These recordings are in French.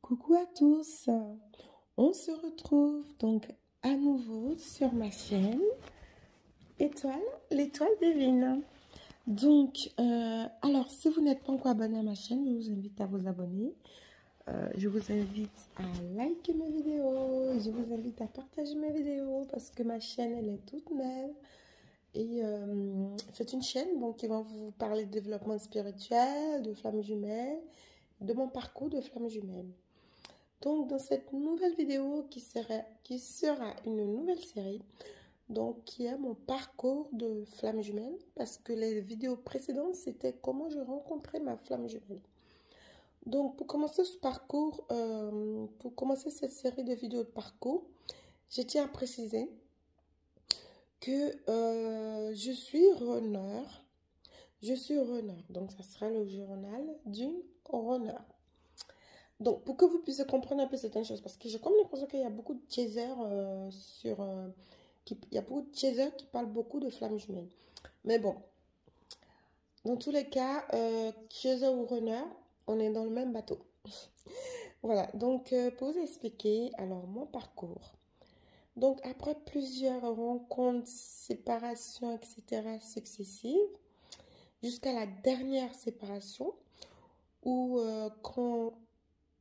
Coucou à tous, on se retrouve donc à nouveau sur ma chaîne l'étoile divine. Donc, alors si vous n'êtes pas encore abonné à ma chaîne, je vous invite à vous abonner. Je vous invite à liker mes vidéos, je vous invite à partager mes vidéos parce que ma chaîne elle est toute neuve. Et c'est une chaîne donc, qui va vous parler de développement spirituel, de flammes jumelles, de mon parcours de flammes jumelles. Donc, dans cette nouvelle vidéo qui sera une nouvelle série, donc qui est mon parcours de flamme jumelle, parce que les vidéos précédentes, c'était comment je rencontrais ma flamme jumelle. Donc, pour commencer ce parcours, pour commencer cette série de vidéos de parcours, je tiens à préciser que je suis runner. Je suis runner, donc ça sera le journal d'une runner. Donc, pour que vous puissiez comprendre un peu certaines choses, parce que j'ai comme l'impression qu'il y a beaucoup de chasers il y a beaucoup de chasers qui parlent beaucoup de flammes jumelles. Mais bon, dans tous les cas, chaser ou runner, on est dans le même bateau. Voilà, donc pour vous expliquer, alors mon parcours. Donc, après plusieurs rencontres, séparations, etc., successives, jusqu'à la dernière séparation, où quand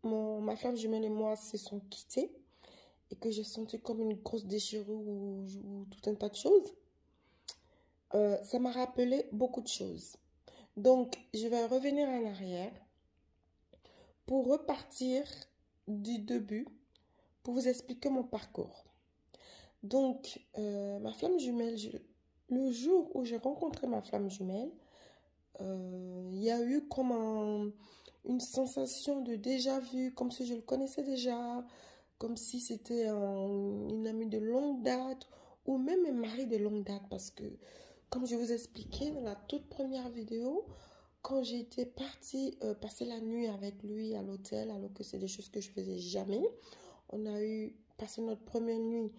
ma flamme jumelle et moi se sont quittés et que j'ai senti comme une grosse déchirure ou tout un tas de choses, ça m'a rappelé beaucoup de choses. Donc, je vais revenir en arrière pour repartir du début pour vous expliquer mon parcours. Donc, ma flamme jumelle, le jour où j'ai rencontré ma flamme jumelle, il y a eu comme une sensation de déjà-vu, comme si je le connaissais déjà, comme si c'était une amie de longue date ou même un mari de longue date. Parce que, comme je vous expliquais dans la toute première vidéo, quand j'ai été partie passer la nuit avec lui à l'hôtel, alors que c'est des choses que je faisais jamais, on a passé notre première nuit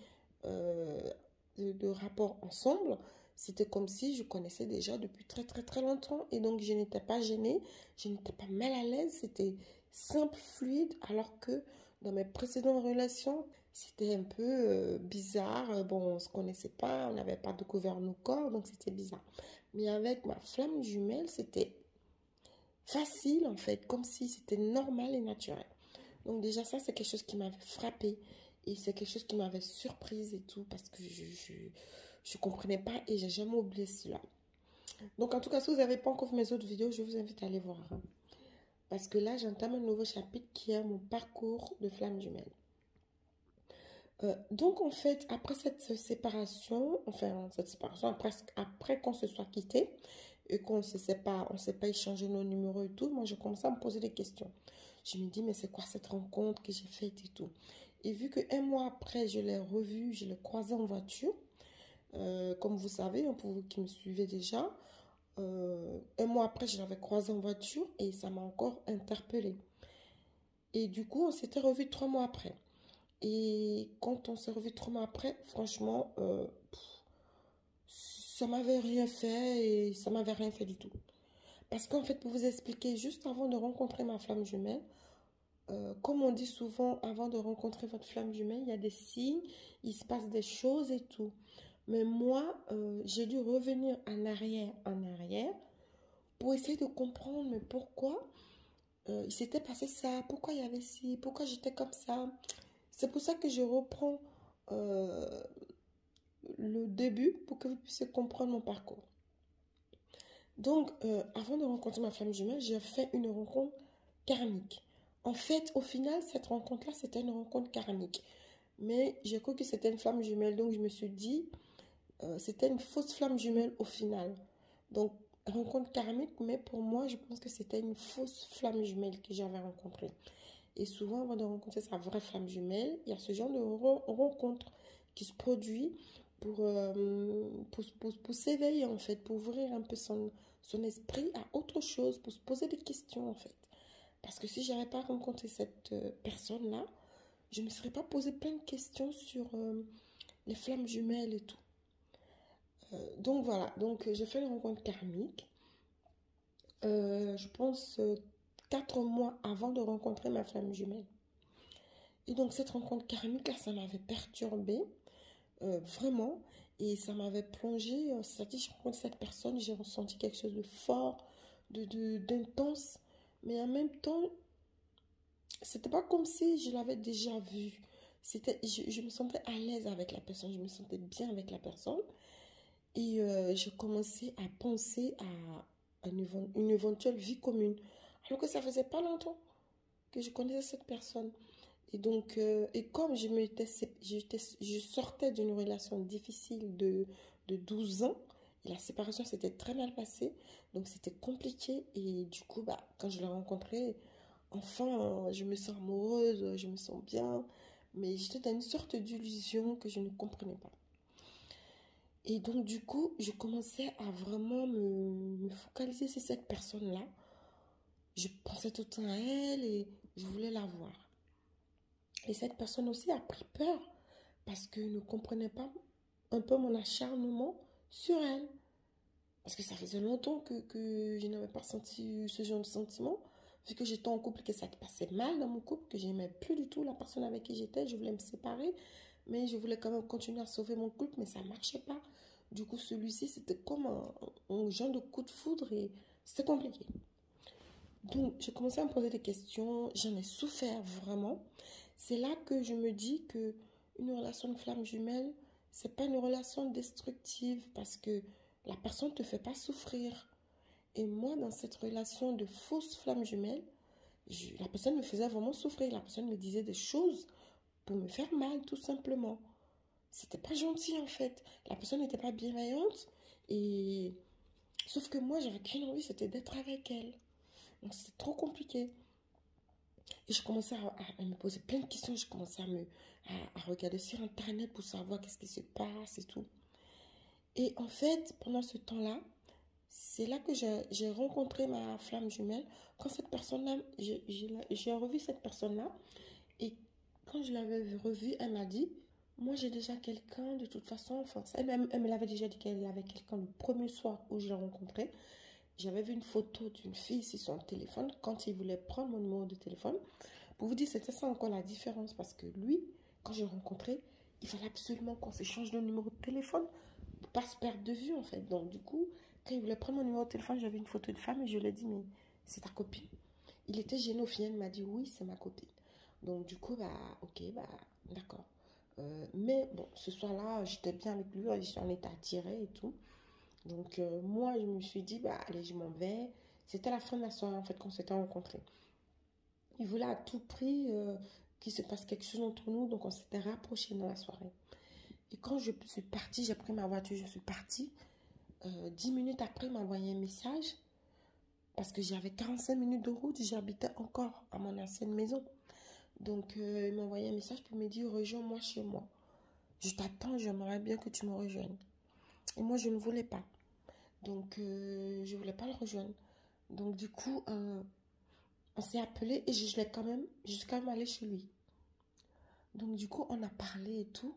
de rapport ensemble. C'était comme si je connaissais déjà depuis très très très longtemps et donc je n'étais pas gênée, je n'étais pas mal à l'aise, c'était simple, fluide, alors que dans mes précédentes relations, c'était un peu bizarre. Bon, on ne se connaissait pas, on n'avait pas découvert nos corps, donc c'était bizarre. Mais avec ma flamme jumelle, c'était facile en fait, comme si c'était normal et naturel. Donc déjà ça, c'est quelque chose qui m'avait frappée et c'est quelque chose qui m'avait surprise et tout parce que je comprenais pas et j'ai jamais oublié cela. Donc en tout cas, si vous n'avez pas encore vu mes autres vidéos, je vous invite à aller voir. Parce que là, j'entame un nouveau chapitre qui est mon parcours de flamme jumelle. Donc en fait, après cette séparation, après qu'on se soit quitté et qu'on ne s'est pas échangé nos numéros et tout, moi je commençais à me poser des questions. Je me dis, mais c'est quoi cette rencontre que j'ai faite et tout. Et vu qu'un mois après, je l'ai revu, je l'ai croisé en voiture, comme vous savez, pour vous qui me suivez déjà, un mois après, je l'avais croisé en voiture et ça m'a encore interpellée. Et du coup, on s'était revu 3 mois après. Et quand on s'est revu 3 mois après, franchement, ça m'avait rien fait et ça m'avait rien fait du tout. Parce qu'en fait, pour vous expliquer, juste avant de rencontrer ma flamme jumelle, comme on dit souvent, avant de rencontrer votre flamme jumelle, il y a des signes, il se passe des choses et tout. Mais moi, j'ai dû revenir en arrière, pour essayer de comprendre mais pourquoi il s'était passé ça, pourquoi il y avait ci, pourquoi j'étais comme ça. C'est pour ça que je reprends le début pour que vous puissiez comprendre mon parcours. Donc, avant de rencontrer ma flamme jumelle, j'ai fait une rencontre karmique. En fait, au final, cette rencontre-là, c'était une rencontre karmique. Mais j'ai cru que c'était une flamme jumelle. Donc, je me suis dit, c'était une fausse flamme jumelle au final. Donc, rencontre karmique, mais pour moi, je pense que c'était une fausse flamme jumelle que j'avais rencontrée. Et souvent, avant de rencontrer sa vraie flamme jumelle, il y a ce genre de rencontre qui se produit pour s'éveiller, en fait, pour ouvrir un peu son esprit à autre chose, pour se poser des questions, en fait. Parce que si je n'avais pas rencontré cette personne-là, je ne me serais pas posé plein de questions sur les flammes jumelles et tout. Donc voilà, donc j'ai fait une rencontre karmique. Je pense 4 mois avant de rencontrer ma flamme jumelle. Et donc, cette rencontre karmique, là, ça m'avait perturbée, vraiment. Et ça m'avait plongée. C'est-à-dire, je rencontre cette personne, j'ai ressenti quelque chose de fort, d'intense. Mais en même temps, c'était pas comme si je l'avais déjà vu. Je me sentais à l'aise avec la personne, je me sentais bien avec la personne. Et je commençais à penser à une éventuelle vie commune. Alors que ça faisait pas longtemps que je connaissais cette personne. Et donc, et comme je sortais d'une relation difficile de 12 ans, et la séparation s'était très mal passée, donc c'était compliqué. Et du coup, bah, quand je l'ai rencontré, enfin, je me sens amoureuse, je me sens bien, mais j'étais dans une sorte d'illusion que je ne comprenais pas. Et donc, du coup, je commençais à vraiment me focaliser sur cette personne-là. Je pensais tout le temps à elle et je voulais la voir. Et cette personne aussi a pris peur parce qu'elle ne comprenait pas un peu mon acharnement sur elle. Parce que ça faisait longtemps que je n'avais pas senti ce genre de sentiment. Vu que j'étais en couple, que ça passait mal dans mon couple, que j'aimais plus du tout la personne avec qui j'étais, je voulais me séparer. Mais je voulais quand même continuer à sauver mon couple, mais ça ne marchait pas. Du coup, celui-ci, c'était comme un genre de coup de foudre et c'était compliqué. Donc, j'ai commencé à me poser des questions. J'en ai souffert vraiment. C'est là que je me dis que une relation de flamme jumelle, c'est pas une relation destructive parce que la personne ne te fait pas souffrir. Et moi, dans cette relation de fausse flamme jumelle, la personne me faisait vraiment souffrir. La personne me disait des choses pour me faire mal, tout simplement. C'était pas gentil en fait. La personne n'était pas bienveillante. Et sauf que moi, j'avais qu'une envie, c'était d'être avec elle. Donc c'était trop compliqué. Et je commençais à me poser plein de questions. Je commençais à regarder sur Internet pour savoir qu'est-ce qui se passe et tout. Et en fait, pendant ce temps-là, c'est là que j'ai rencontré ma flamme jumelle. Quand cette personne-là, j'ai revu cette personne-là. Et quand je l'avais revue, elle m'a dit, moi j'ai déjà quelqu'un de toute façon. Enfin, elle me l'avait déjà dit qu'elle avait quelqu'un le premier soir où je l'ai rencontré. J'avais vu une photo d'une fille sur son téléphone quand il voulait prendre mon numéro de téléphone. Pour vous dire, c'était ça encore la différence parce que lui, quand j'ai rencontré, il fallait absolument qu'on s'échange de numéro de téléphone pour pas se perdre de vue en fait. Donc du coup, quand il voulait prendre mon numéro de téléphone, j'avais une photo de femme et je lui ai dit, mais c'est ta copine? Il était gêné au final, il m'a dit, oui, c'est ma copine. Donc du coup, bah ok, bah d'accord. Mais bon, ce soir-là, j'étais bien avec lui, j'en étais attirée et tout. Donc, moi, je me suis dit, bah, allez, je m'en vais. C'était la fin de la soirée, en fait, qu'on s'était rencontrés. Il voulait à tout prix qu'il se passe quelque chose entre nous, donc on s'était rapprochés dans la soirée. Et quand je suis partie, j'ai pris ma voiture, je suis partie. 10 minutes après, il m'a envoyé un message parce que j'avais 45 minutes de route, j'habitais encore à mon ancienne maison. Donc, il m'a envoyé un message pour me dire, rejoins-moi chez moi. Je t'attends, j'aimerais bien que tu me rejoignes. Et moi, je ne voulais pas. Donc, je ne voulais pas le rejoindre. Donc, du coup, on s'est appelé et je l'ai quand même, jusqu'à aller chez lui. Donc, du coup, on a parlé et tout.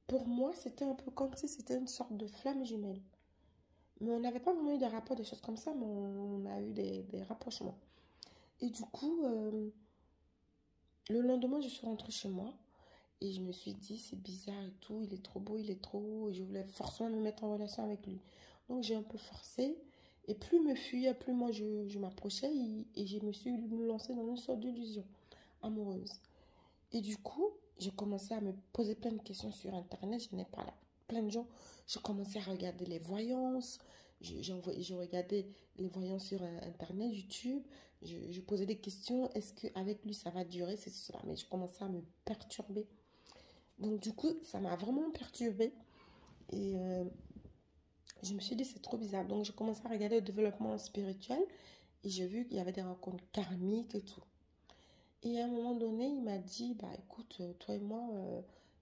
Pour moi, c'était un peu comme si c'était une sorte de flamme jumelle. Mais on n'avait pas vraiment eu de rapport, des choses comme ça, mais on a eu des rapprochements. Et du coup, le lendemain, je suis rentrée chez moi. Et je me suis dit, c'est bizarre et tout, il est trop beau, il est trop haut. Et je voulais forcément me mettre en relation avec lui. Donc j'ai un peu forcé. Et plus il me fuyait, plus moi je m'approchais. Et je me suis lancée dans une sorte d'illusion amoureuse. Et du coup, j'ai commencé à me poser plein de questions sur Internet. Je n'ai pas là. Plein de gens. J'ai commencé à regarder les voyances. J'ai regardé les voyances sur Internet, YouTube. Je posais des questions. Est-ce qu'avec lui, ça va durer? C'est cela. Mais je commençais à me perturber. Donc du coup, ça m'a vraiment perturbée. Et je me suis dit, c'est trop bizarre. Donc j'ai commencé à regarder le développement spirituel. Et j'ai vu qu'il y avait des rencontres karmiques et tout. Et à un moment donné, il m'a dit, bah écoute, toi et moi,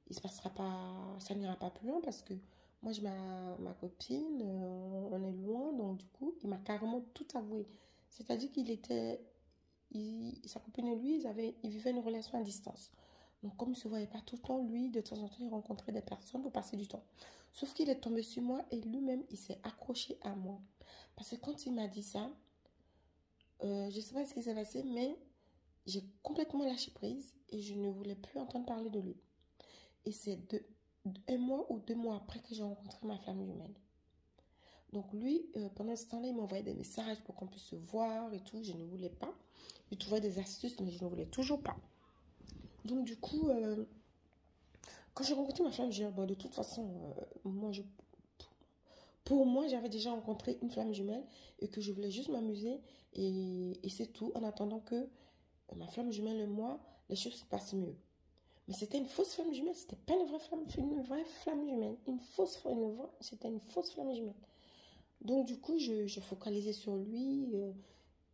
il se passera pas, ça n'ira pas plus loin parce que moi j'ai ma copine, on est loin. Donc du coup, il m'a carrément tout avoué. C'est-à-dire qu'il était, sa copine et lui, ils vivaient une relation à distance. Donc, comme il ne se voyait pas tout le temps, lui, de temps en temps, il rencontrait des personnes pour passer du temps. Sauf qu'il est tombé sur moi et lui-même, il s'est accroché à moi. Parce que quand il m'a dit ça, je ne sais pas ce qui s'est passé, mais j'ai complètement lâché prise et je ne voulais plus entendre parler de lui. Et c'est un mois ou 2 mois après que j'ai rencontré ma flamme jumelle. Donc lui, pendant ce temps-là, il m'envoyait des messages pour qu'on puisse se voir et tout. Je ne voulais pas. Il trouvait des astuces, mais je ne voulais toujours pas. Donc du coup, quand j'ai rencontré ma flamme jumelle, bon, de toute façon, pour moi, j'avais déjà rencontré une flamme jumelle et que je voulais juste m'amuser et c'est tout. En attendant que ma flamme jumelle et moi, les choses se passent mieux. Mais c'était une fausse flamme jumelle, c'était pas une vraie flamme jumelle. C'était une fausse flamme jumelle. Donc du coup, je focalisais sur lui.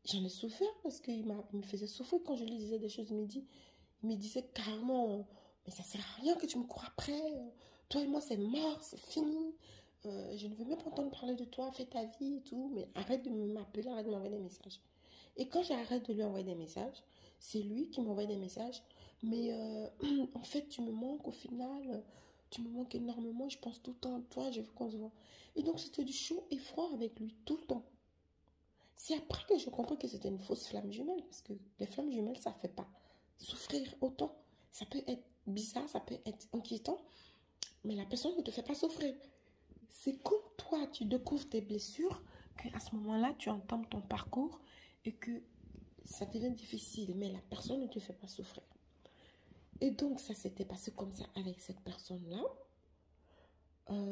J'en ai souffert parce qu'il me faisait souffrir quand je lui disais des choses. Il me disait carrément, mais ça sert à rien que tu me cours après. Toi et moi, c'est mort, c'est fini. Je ne veux même pas entendre parler de toi, fais ta vie et tout. Mais arrête de m'appeler, arrête de m'envoyer des messages. Et quand j'arrête de lui envoyer des messages, c'est lui qui m'envoie des messages. Mais en fait, tu me manques au final. Tu me manques énormément. Je pense tout le temps à toi. Je veux qu'on se voit. Et donc, c'était du chaud et froid avec lui tout le temps. C'est après que je comprends que c'était une fausse flamme jumelle. Parce que les flammes jumelles, ça ne fait pas souffrir autant. Ça peut être bizarre, ça peut être inquiétant. Mais la personne ne te fait pas souffrir. C'est quand toi, tu découvres tes blessures, qu'à ce moment-là, tu entames ton parcours et que ça devient difficile, mais la personne ne te fait pas souffrir. Et donc, ça s'était passé comme ça avec cette personne-là.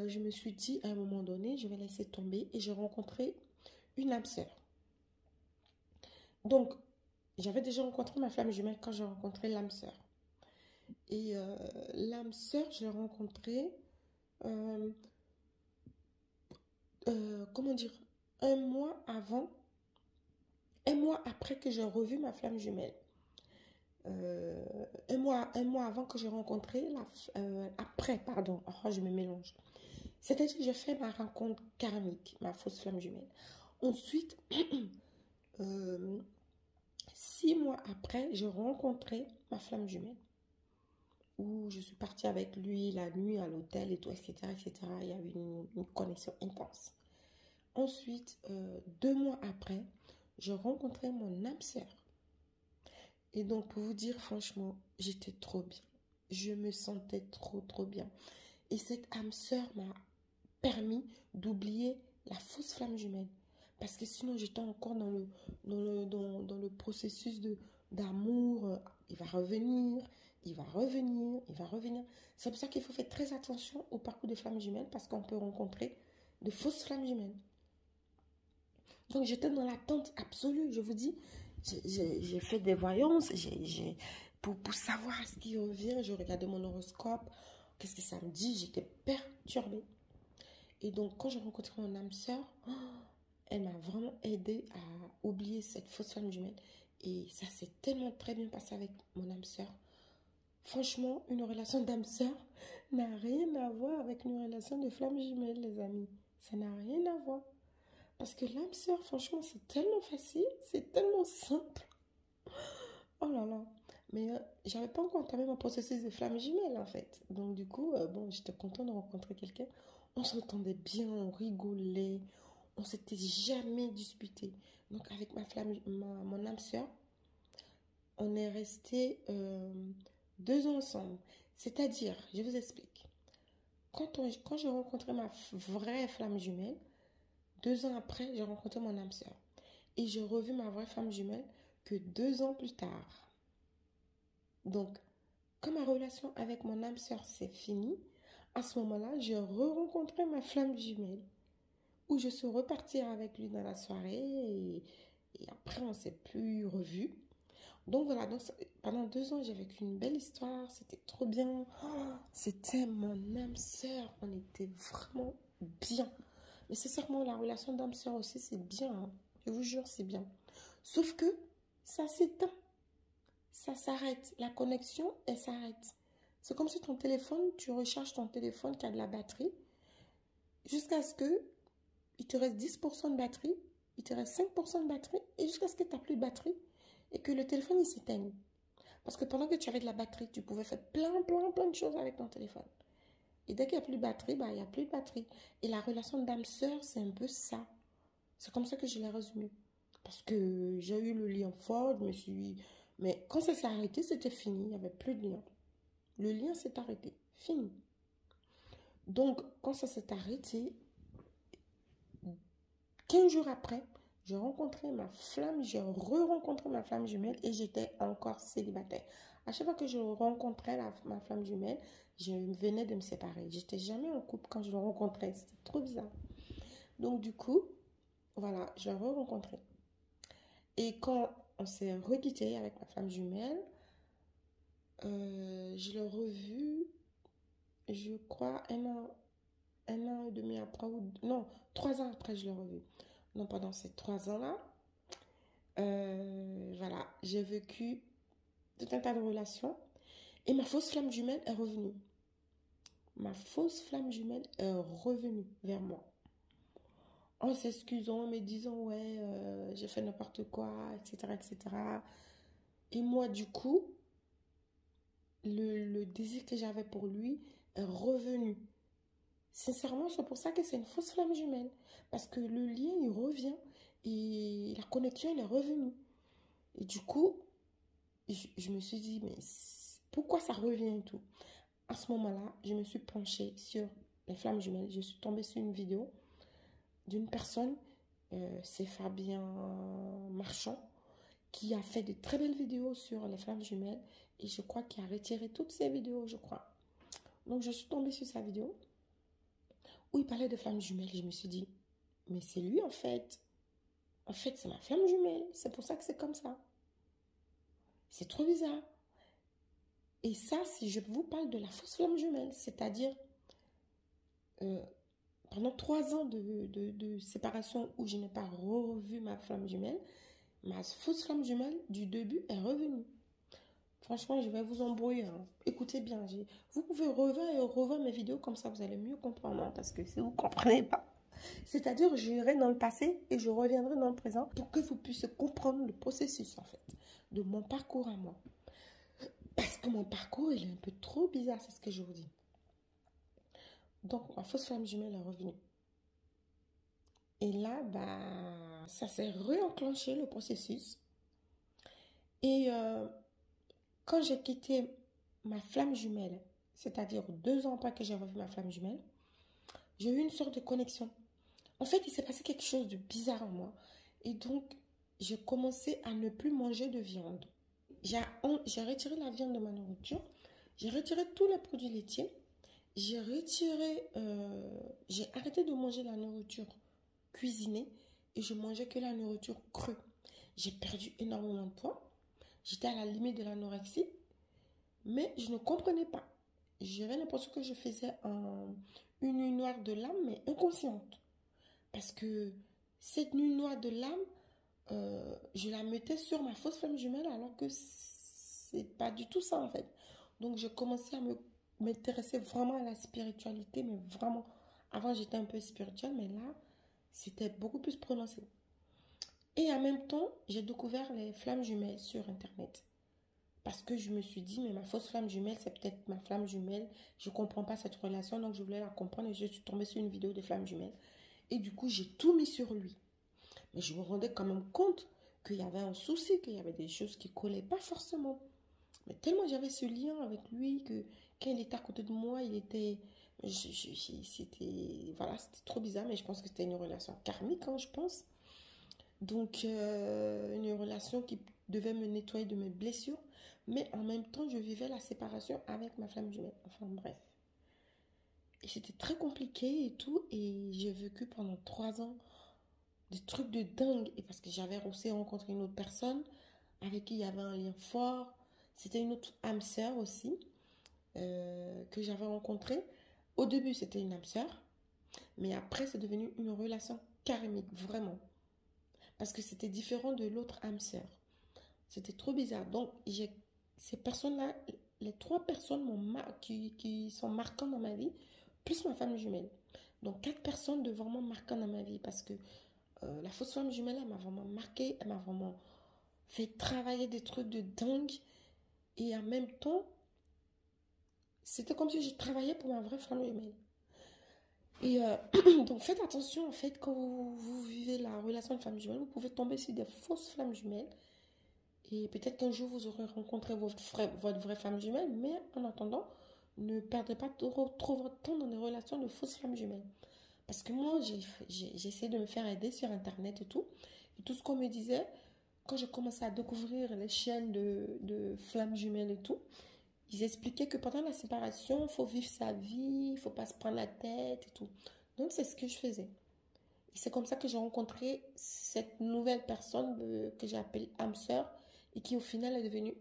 Je me suis dit, à un moment donné, je vais laisser tomber et j'ai rencontré une âme sœur. Donc, j'avais déjà rencontré ma flamme jumelle quand j'ai rencontré l'âme sœur. Et l'âme sœur, je l'ai rencontrée, comment dire, un mois après que j'ai revu ma flamme jumelle. Un mois avant que j'ai rencontré je me mélange. C'est-à-dire que j'ai fait ma rencontre karmique, ma fausse flamme jumelle. Ensuite, 6 mois après, j'ai rencontré ma flamme jumelle. Où je suis partie avec lui la nuit à l'hôtel et tout, etc., etc. Il y a eu une connexion intense. Ensuite, 2 mois après, j'ai rencontré mon âme sœur. Et donc, pour vous dire, franchement, j'étais trop bien. Je me sentais trop, trop bien. Et cette âme sœur m'a permis d'oublier la fausse flamme jumelle. Parce que sinon, j'étais encore dans le processus d'amour. Il va revenir, il va revenir, il va revenir. C'est pour ça qu'il faut faire très attention au parcours des flammes jumelles parce qu'on peut rencontrer de fausses flammes jumelles. Donc, j'étais dans l'attente absolue. Je vous dis, j'ai fait des voyances pour savoir ce qui revient. Je regardais mon horoscope. Qu'est-ce que ça me dit? J'étais perturbée. Et donc, quand j'ai rencontré mon âme sœur, elle m'a vraiment aidée à oublier cette fausse flamme jumelle. Et ça s'est tellement très bien passé avec mon âme sœur. Franchement, une relation d'âme sœur n'a rien à voir avec une relation de flamme jumelle, les amis. Ça n'a rien à voir. Parce que l'âme sœur, franchement, c'est tellement facile, c'est tellement simple. Oh là là. Mais j'avais pas encore entamé mon processus de flamme jumelle, en fait. Donc, du coup, bon, j'étais contente de rencontrer quelqu'un. On s'entendait bien, on rigolait. On s'était jamais disputé. Donc, avec mon âme sœur, on est resté 2 ans ensemble. C'est-à-dire, je vous explique. Quand j'ai rencontré ma vraie flamme jumelle, 2 ans après, j'ai rencontré mon âme sœur. Et j'ai revu ma vraie femme jumelle que 2 ans plus tard. Donc, quand ma relation avec mon âme sœur s'est finie, à ce moment-là, j'ai re-rencontré ma flamme jumelle. Où je suis repartie avec lui dans la soirée et après, on ne s'est plus revus. Donc voilà, donc, pendant 2 ans, j'ai vécu une belle histoire. C'était trop bien. Oh, c'était mon âme sœur. On était vraiment bien. Mais c'est sûrement la relation d'âme sœur aussi, c'est bien. Hein. Je vous jure, c'est bien. Sauf que ça s'éteint. Ça s'arrête. La connexion, elle s'arrête. C'est comme si ton téléphone, tu recharges ton téléphone qui a de la batterie jusqu'à ce que il te reste 10% de batterie, il te reste 5% de batterie et jusqu'à ce que tu n'as plus de batterie et que le téléphone il s'éteigne. Parce que pendant que tu avais de la batterie, tu pouvais faire plein de choses avec ton téléphone. Et dès qu'il n'y a plus de batterie, bah, il n'y a plus de batterie. Et la relation d'âme-sœur, c'est un peu ça. C'est comme ça que je l'ai résumé. Parce que j'ai eu le lien fort, Mais quand ça s'est arrêté, c'était fini. Il n'y avait plus de lien. Le lien s'est arrêté. Fini. Donc, quand ça s'est arrêté, 15 jours après, j'ai rencontré ma flamme, j'ai re-rencontré ma flamme jumelle et j'étais encore célibataire. À chaque fois que je rencontrais ma flamme jumelle, je venais de me séparer. J'étais jamais en couple quand je le rencontrais. C'était trop bizarre. Donc, du coup, voilà, je l'ai re-rencontré. Et quand on s'est requitté avec ma flamme jumelle, je l'ai revu, je crois, un an et demi après, non, 3 ans après, je l'ai revu. Donc, pendant ces 3 ans-là, voilà, j'ai vécu tout un tas de relations et ma fausse flamme jumelle est revenue. Ma fausse flamme jumelle est revenue vers moi. En s'excusant, en me disant, ouais, j'ai fait n'importe quoi, etc., etc. Et moi, du coup, le désir que j'avais pour lui est revenu. Sincèrement, c'est pour ça que c'est une fausse flamme jumelle. Parce que le lien, il revient et la connexion, elle est revenue. Et du coup, je me suis dit, mais pourquoi ça revient et tout? À ce moment-là, je me suis penchée sur les flammes jumelles. Je suis tombée sur une vidéo d'une personne, c'est Fabien Marchand, qui a fait de très belles vidéos sur les flammes jumelles. Et je crois qu'il a retiré toutes ses vidéos, je crois. Donc, je suis tombée sur sa vidéo où il parlait de flammes jumelles. Je me suis dit, mais c'est lui en fait. En fait, c'est ma flamme jumelle. C'est pour ça que c'est comme ça. C'est trop bizarre. Et ça, si je vous parle de la fausse flamme jumelle, c'est-à-dire pendant 3 ans de séparation où je n'ai pas revu ma flamme jumelle, ma fausse flamme jumelle du début est revenue. Franchement, je vais vous embrouiller. Hein. Écoutez bien, vous pouvez revoir et revoir mes vidéos comme ça, vous allez mieux comprendre. Hein, parce que si vous ne comprenez pas, c'est-à-dire j'irai dans le passé et je reviendrai dans le présent pour que vous puissiez comprendre le processus en fait, de mon parcours à moi. Parce que mon parcours, il est un peu trop bizarre, c'est ce que je vous dis. Donc, ma fausse flamme jumelle est revenue. Et là, bah, ça s'est réenclenché le processus. Et quand j'ai quitté ma flamme jumelle, c'est-à-dire 2 ans après que j'ai revu ma flamme jumelle, j'ai eu une sorte de connexion. En fait, il s'est passé quelque chose de bizarre en moi. Et donc, j'ai commencé à ne plus manger de viande. J'ai retiré la viande de ma nourriture. J'ai retiré tous les produits laitiers. J'ai arrêté de manger la nourriture cuisinée et je mangeais que la nourriture crue. J'ai perdu énormément de poids. J'étais à la limite de l'anorexie, mais je ne comprenais pas. J'avais l'impression que je faisais une nuit noire de l'âme, mais inconsciente. Parce que cette nuit noire de l'âme, je la mettais sur ma fausse flamme jumelle alors que c'est pas du tout ça en fait. Donc je commençais à m'intéresser vraiment à la spiritualité, mais vraiment, avant j'étais un peu spirituelle, mais là, c'était beaucoup plus prononcé. Et en même temps, j'ai découvert les flammes jumelles sur Internet. Parce que je me suis dit, mais ma fausse flamme jumelle, c'est peut-être ma flamme jumelle. Je ne comprends pas cette relation, donc je voulais la comprendre et je suis tombée sur une vidéo de flammes jumelles. Et du coup, j'ai tout mis sur lui. Mais je me rendais quand même compte qu'il y avait un souci, qu'il y avait des choses qui ne collaient pas forcément. Mais tellement j'avais ce lien avec lui que quand il était à côté de moi, il était... Voilà, c'était trop bizarre, mais je pense que c'était une relation karmique, hein, je pense. Donc, une relation qui devait me nettoyer de mes blessures. Mais en même temps, je vivais la séparation avec ma flamme jumelle. Enfin, bref. Et c'était très compliqué et tout. Et j'ai vécu pendant 3 ans des trucs de dingue. Et parce que j'avais aussi rencontré une autre personne avec qui il y avait un lien fort. C'était une autre âme sœur aussi que j'avais rencontrée. Au début, c'était une âme sœur. Mais après, c'est devenu une relation karmique, vraiment. Parce que c'était différent de l'autre âme sœur. C'était trop bizarre. Donc, ces personnes-là, les 3 personnes qui sont marquantes dans ma vie, plus ma femme jumelle. Donc, 4 personnes de vraiment marquantes dans ma vie. Parce que la fausse femme jumelle, elle m'a vraiment marquée. Elle m'a vraiment fait travailler des trucs de dingue. Et en même temps, c'était comme si je travaillais pour ma vraie femme jumelle. Et donc, faites attention, en fait, quand vous vivez la relation de femme jumelle, vous pouvez tomber sur des fausses flammes jumelles. Et peut-être qu'un jour, vous aurez rencontré votre vraie femme jumelle. Mais en attendant, ne perdez pas trop votre temps dans des relations de fausses flammes jumelles. Parce que moi, j'ai essayé de me faire aider sur Internet et tout. Et tout ce qu'on me disait, quand je commençais à découvrir les chaînes de flammes jumelles et tout, ils expliquaient que pendant la séparation, il faut vivre sa vie, il ne faut pas se prendre la tête et tout. Donc, c'est ce que je faisais. Et c'est comme ça que j'ai rencontré cette nouvelle personne que j'ai appelée âme sœur et qui, au final, est devenue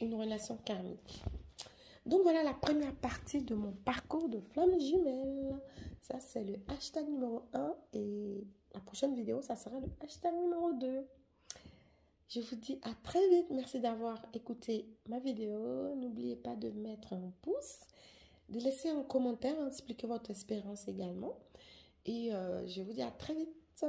une relation karmique. Donc voilà la première partie de mon parcours de flamme jumelle. Ça, c'est le hashtag numéro 1 et la prochaine vidéo, ça sera le hashtag numéro 2. Je vous dis à très vite. Merci d'avoir écouté ma vidéo. N'oubliez pas de mettre un pouce, de laisser un commentaire, expliquer votre expérience également. Et je vous dis à très vite.